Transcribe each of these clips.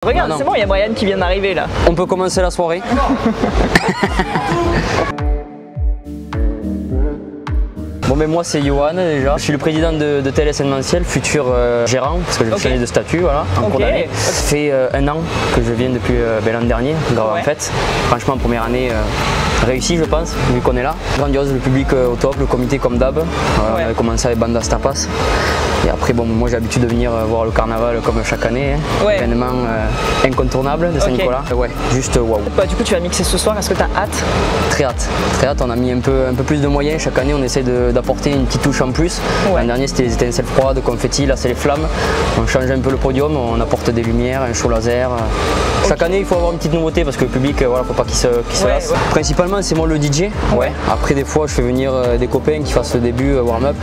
Regarde, c'est bon, il y a Brian qui vient d'arriver là. On peut commencer la soirée. Bon, mais moi c'est Johan déjà, je suis le président de TLS Événementiel, futur gérant parce que j'ai changé de statut voilà, en cours d'année. Ça fait 1 an que je viens depuis l'an dernier, en fait. Franchement première année réussie je pense, vu qu'on est là. Grandiose, le public au top, le comité comme d'hab. On avait commencé avec Bandas Tapas. Et après bon, moi j'ai l'habitude de venir voir le carnaval comme chaque année, événement incontournable de Saint-Nicolas. Ouais, juste waouh. Bah, du coup tu vas mixer ce soir, est-ce que tu as hâte? Très hâte, on a mis un peu plus de moyens, chaque année on essaie d'apporter une petite touche en plus. L'an dernier c'était les étincelles froides, confetti, là c'est les flammes. On change un peu le podium, on apporte des lumières, un show laser. Chaque année il faut avoir une petite nouveauté parce que le public, voilà, faut pas qu'il se lasse. Principalement c'est moi le DJ. Après des fois je fais venir des copains qui fassent le début warm-up.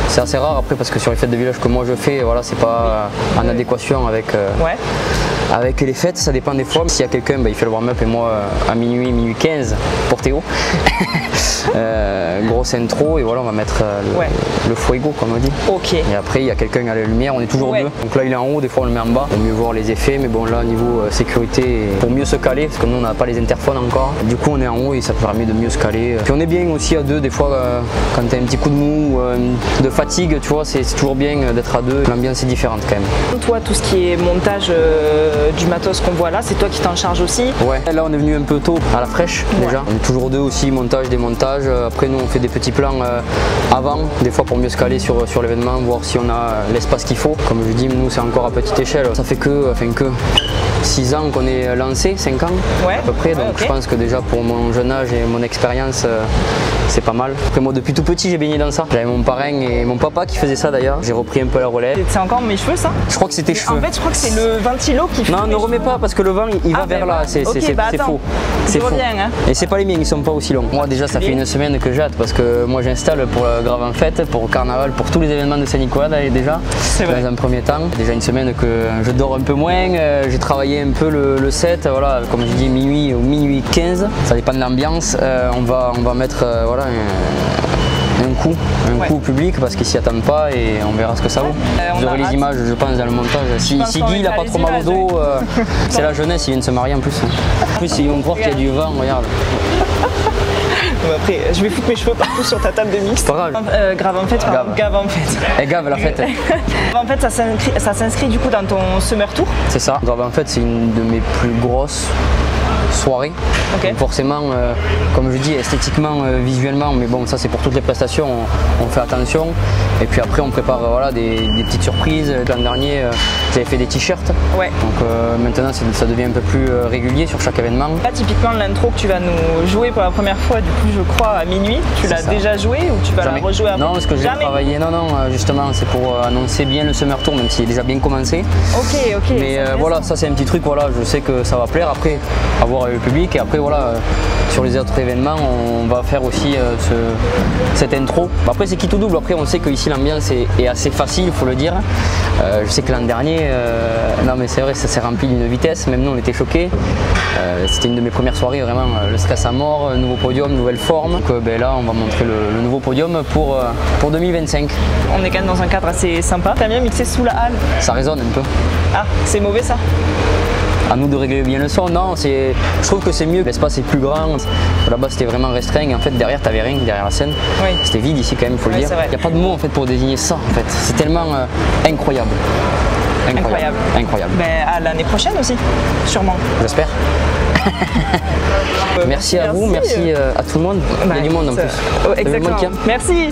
C'est assez rare après parce que sur les fêtes de village que moi je fais, voilà, c'est pas en adéquation avec les fêtes, ça dépend des fois. S'il y a quelqu'un, il fait le warm-up et moi à minuit 15 pour Théo. Grosse intro et voilà, on va mettre le fuego comme on dit. Et après il y a quelqu'un à la lumière, on est toujours deux. Donc là il est en haut, des fois on le met en bas pour mieux voir les effets, mais bon là niveau sécurité, pour mieux se caler, parce que nous on n'a pas les interphones encore. Du coup on est en haut et ça permet de mieux se caler. Puis on est bien aussi à deux, des fois quand tu as un petit coup de mou, de fatigue, tu vois, c'est toujours bien d'être à deux, l'ambiance est différente quand même. Toi tout ce qui est montage du matos qu'on voit là, c'est toi qui t'en charges aussi? Ouais, là on est venu un peu tôt à la fraîche déjà. On est toujours deux aussi, montage, démontage. Après nous on fait des petits plans avant, des fois pour mieux se caler sur l'événement, voir si on a l'espace qu'il faut. Comme je dis, nous c'est encore à petite échelle. Ça fait que 6 ans qu'on est lancé, 5 ans à peu près. Donc je pense que déjà pour mon jeune âge et mon expérience, c'est pas mal. Après moi depuis tout petit j'ai baigné dans ça. J'avais mon parrain et mon papa qui faisait ça d'ailleurs. J'ai repris un peu la relève. C'est encore mes cheveux ça? Je crois que c'était cheveux. En fait je crois que c'est le ventilo qui fait. Non, ne remets pas parce que le vent il va vers là, c'est faux. C'est faux. Et c'est pas les miens, ils sont pas aussi longs. Moi déjà ça fait 1 semaine que j'ai hâte parce que moi j'installe pour le Grave en Fête, pour le carnaval, pour tous les événements de Saint-Nicolas déjà. Dans un premier temps. Déjà 1 semaine que je dors un peu moins, j'ai travaillé un peu le set, voilà, comme je dis minuit ou minuit 15, ça dépend de l'ambiance. On va mettre voilà, un coup au public parce qu'ils s'y attendent pas et on verra ce que ça vaut. Vous aurez les images je pense dans le montage. Si Guy il a pas trop mal au dos, c'est la jeunesse, il vient de se marier en plus. En plus ils vont croire qu'il y a du vent, regarde. Après, je vais foutre mes cheveux partout sur ta table de mix. C'est pas grave. Grave en fait, Gave en fait. Et Gave la fête. En fait, ça s'inscrit du coup dans ton Summer Tour. C'est ça. Grave en fait, c'est une de mes plus grosses soirée. Donc forcément, comme je dis, esthétiquement, visuellement, mais bon, ça c'est pour toutes les prestations, on fait attention. Et puis après, on prépare voilà, des petites surprises. L'an dernier, j'avais fait des t-shirts. Donc maintenant, ça devient un peu plus régulier sur chaque événement. Là, typiquement, l'intro que tu vas nous jouer pour la première fois, du coup, je crois, à minuit, tu l'as déjà joué ou tu vas la rejouer après? Non, parce que j'ai travaillé, non, justement, c'est pour annoncer bien le Summer Tour, même s'il est déjà bien commencé. Mais voilà, ça c'est un petit truc, voilà, je sais que ça va plaire. Après, avoir le public et après voilà sur les autres événements on va faire aussi cette intro. Après c'est qui tout double, après on sait que ici l'ambiance est assez facile, il faut le dire. Je sais que l'an dernier, non mais c'est vrai, ça s'est rempli d'une vitesse, même nous on était choqués. C'était une de mes premières soirées, vraiment le stress à mort, nouveau podium, nouvelle forme. Donc là on va montrer le nouveau podium pour 2025. On est quand même dans un cadre assez sympa. T'as bien mixé sous la halle? Ça résonne un peu. Ah, c'est mauvais ça? À nous de régler bien le son, non, je trouve que c'est mieux, l'espace est plus grand, là-bas c'était vraiment restreint, en fait derrière t'avais rien, derrière la scène, c'était vide ici quand même, il faut le dire. Il n'y a pas de mots en fait pour désigner ça en fait, c'est tellement incroyable. Incroyable. Mais à l'année prochaine aussi, sûrement. J'espère. Merci à vous, merci à tout le monde, il y a du monde en plus. Exactement, merci.